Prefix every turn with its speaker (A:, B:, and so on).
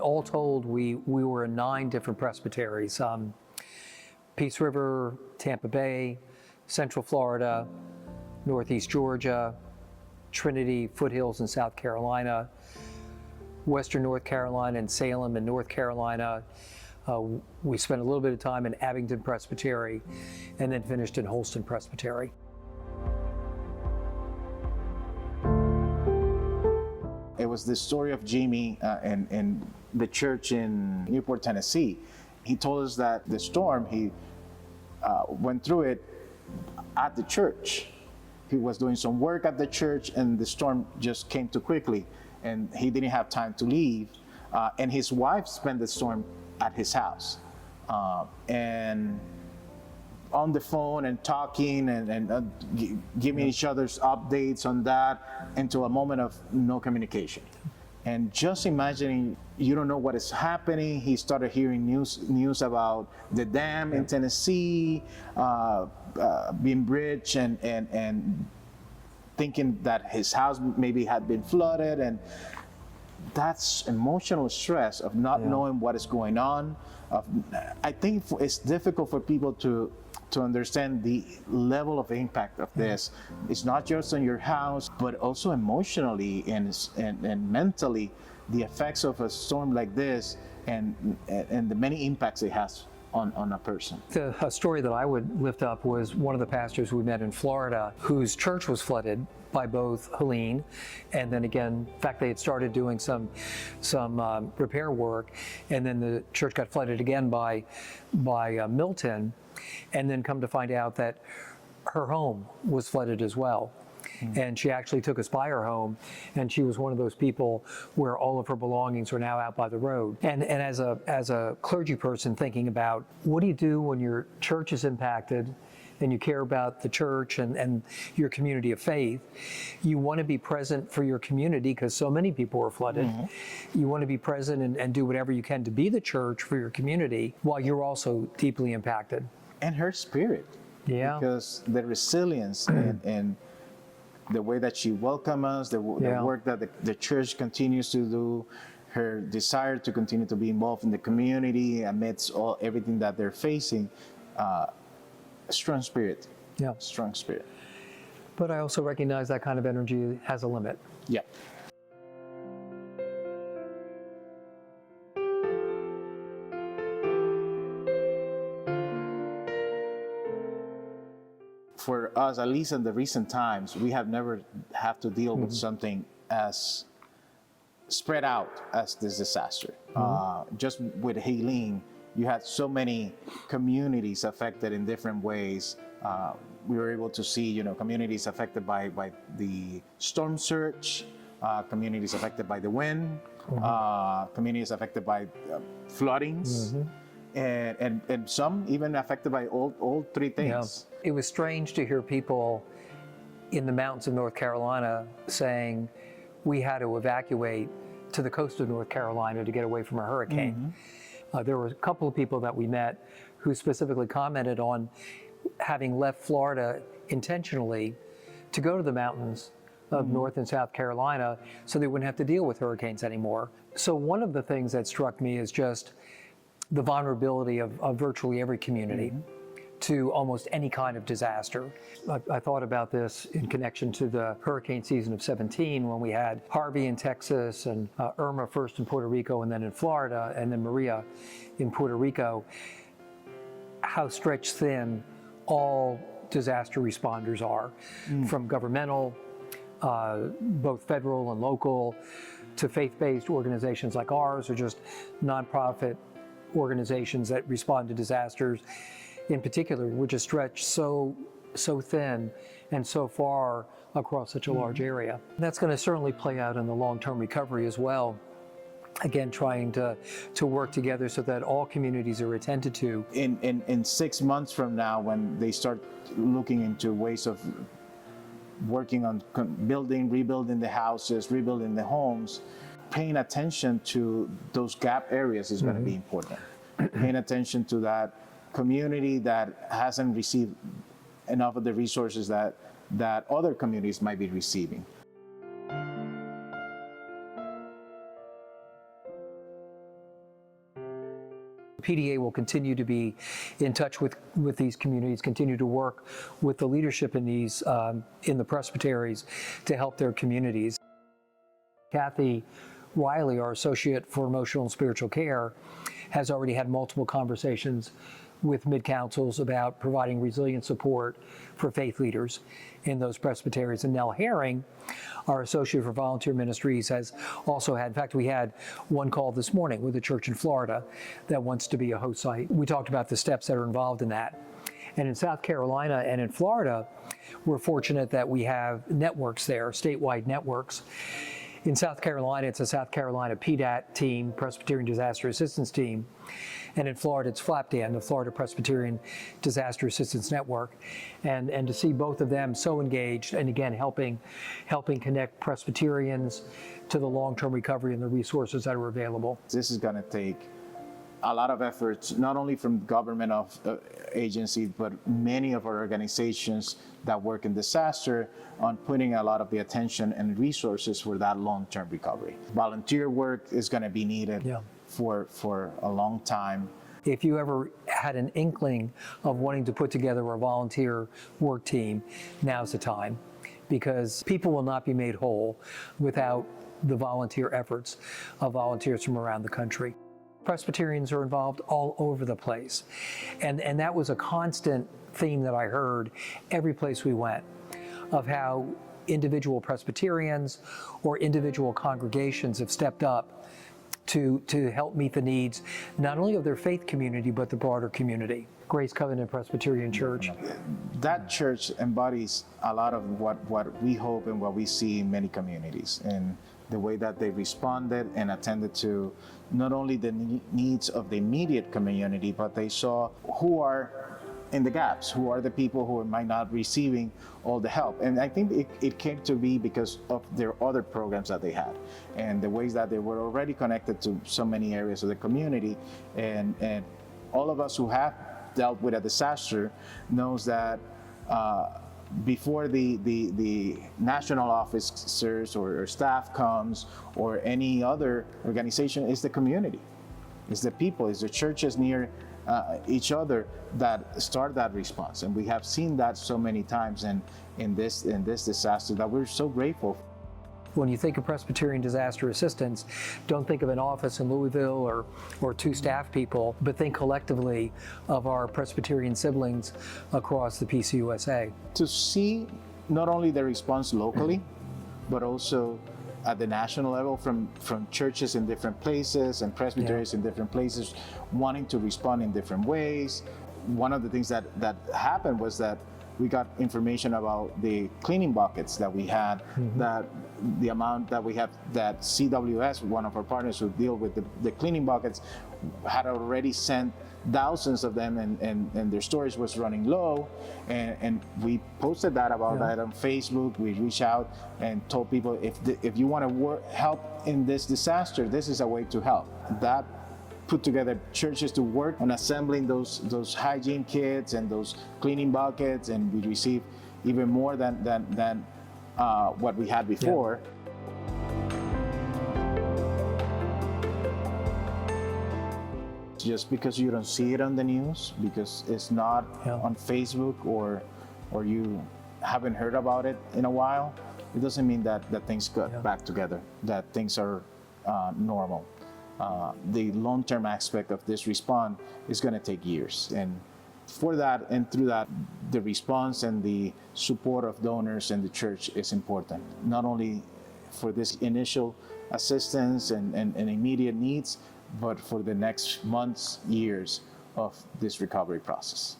A: All told, we were in 9 different presbyteries. Peace River, Tampa Bay, Central Florida, Northeast Georgia, Trinity, Foothills in South Carolina, Western North Carolina, and Salem in North Carolina. We spent a little bit of time in Abingdon Presbytery, and then finished in Holston Presbytery.
B: It was the story of Jimmy and the church in Newport, Tennessee. He told us that the storm, he went through it at the church. He was doing some work at the church, and the storm just came too quickly, and he didn't have time to leave. And his wife spent the storm at his house. And on the phone and talking and giving each other's updates on that, into a moment of no communication. And just imagining, you don't know what is happening. He started hearing news about the dam in Tennessee being breached, and thinking that his house maybe had been flooded, and that's emotional stress of not knowing what is going on. I think it's difficult for people to understand the level of impact of this. It's not just on your house, but also emotionally and mentally, the effects of a storm like this, and the many impacts it has on a person.
A: A story that I would lift up was one of the pastors we met in Florida, whose church was flooded by both Helene, and then again, in fact, they had started doing some repair work, and then the church got flooded again by Milton, and then come to find out that her home was flooded as well. And she actually took us by her home, and she was one of those people where all of her belongings are now out by the road. And as a clergy person, thinking about what do you do when your church is impacted and you care about the church and your community of faith, you want to be present for your community because so many people are flooded. You want to be present and do whatever you can to be the church for your community while you're also deeply impacted.
B: And her spirit, because the resilience and the way that she welcomed us, the work that the church continues to do, her desire to continue to be involved in the community amidst everything that they're facing, strong spirit. Strong spirit.
A: But I also recognize that kind of energy has a limit.
B: Yeah. For us, at least in the recent times, we have never had to deal with something as spread out as this disaster. Just with Helene, you had so many communities affected in different ways. We were able to see, communities affected by the storm surge, communities affected by the wind, communities affected by floodings. And some even affected by all 3 things.
A: It was strange to hear people in the mountains of North Carolina saying we had to evacuate to the coast of North Carolina to get away from a hurricane. There were a couple of people that we met who specifically commented on having left Florida intentionally to go to the mountains of North and South Carolina so they wouldn't have to deal with hurricanes anymore. So one of the things that struck me is just the vulnerability of virtually every community to almost any kind of disaster. I thought about this in connection to the hurricane season of 17 when we had Harvey in Texas and Irma first in Puerto Rico and then in Florida and then Maria in Puerto Rico. How stretched thin all disaster responders are, from governmental, both federal and local, to faith-based organizations like ours, or just nonprofit organizations that respond to disasters. In particular, we're just stretched so thin and so far across such a large area. And that's going to certainly play out in the long-term recovery as well. Again, trying to work together so that all communities are attended to.
B: In 6 months from now, when they start looking into ways of working on rebuilding the houses, rebuilding the homes, paying attention to those gap areas is going to be important. Paying attention to that community that hasn't received enough of the resources that other communities might be receiving.
A: PDA will continue to be in touch with these communities, continue to work with the leadership in these in the presbyteries to help their communities. Kathy Riley, our Associate for Emotional and Spiritual Care, has already had multiple conversations with mid-councils about providing resilient support for faith leaders in those presbyteries. And Nell Herring, our Associate for Volunteer Ministries, has also had, in fact, we had one call this morning with a church in Florida that wants to be a host site. We talked about the steps that are involved in that. And in South Carolina and in Florida, we're fortunate that we have networks there, statewide networks. In South Carolina, it's a South Carolina PDAT team, Presbyterian Disaster Assistance team. And in Florida, it's FLAPDAN, the Florida Presbyterian Disaster Assistance Network. And to see both of them so engaged, and again, helping connect Presbyterians to the long-term recovery and the resources that are available.
B: This is going to take a lot of efforts, not only from government agencies, but many of our organizations that work in disaster on putting a lot of the attention and resources for that long-term recovery. Volunteer work is going to be needed for a long time.
A: If you ever had an inkling of wanting to put together a volunteer work team, now's the time, because people will not be made whole without the volunteer efforts of volunteers from around the country. Presbyterians are involved all over the place. And that was a constant theme that I heard every place we went, of how individual Presbyterians or individual congregations have stepped up to help meet the needs, not only of their faith community, but the broader community. Grace Covenant Presbyterian Church.
B: That church embodies a lot of what we hope and what we see in many communities, and the way that they responded and attended to not only the needs of the immediate community, but they saw who are in the gaps, who are the people who might not receiving all the help. And I think it came to be because of their other programs that they had and the ways that they were already connected to so many areas of the community. And all of us who have dealt with a disaster knows that before the national officers or staff comes, or any other organization, is the community, is the people, is the churches near each other that start that response. And we have seen that so many times in this disaster that we're so grateful.
A: When you think of Presbyterian Disaster Assistance, don't think of an office in Louisville or two staff people, but think collectively of our Presbyterian siblings across the PCUSA.
B: To see not only the response locally, but also at the national level from churches in different places and presbyteries in different places wanting to respond in different ways. One of the things that happened was that we got information about the cleaning buckets that we had, that the amount that we have, that CWS, one of our partners who deal with the cleaning buckets, had already sent thousands of them, and their storage was running low. And we posted that about that on Facebook. We reached out and told people, if you want to help in this disaster, this is a way to help. That put together churches to work on assembling those hygiene kits and those cleaning buckets, and we received even more than what we had before. Just because you don't see it on the news, because it's not on Facebook or you haven't heard about it in a while, it doesn't mean that things got back together, that things are normal. The long-term aspect of this response is going to take years, and for that and through that, the response and the support of donors and the church is important, not only for this initial assistance and immediate needs, but for the next months, years of this recovery process.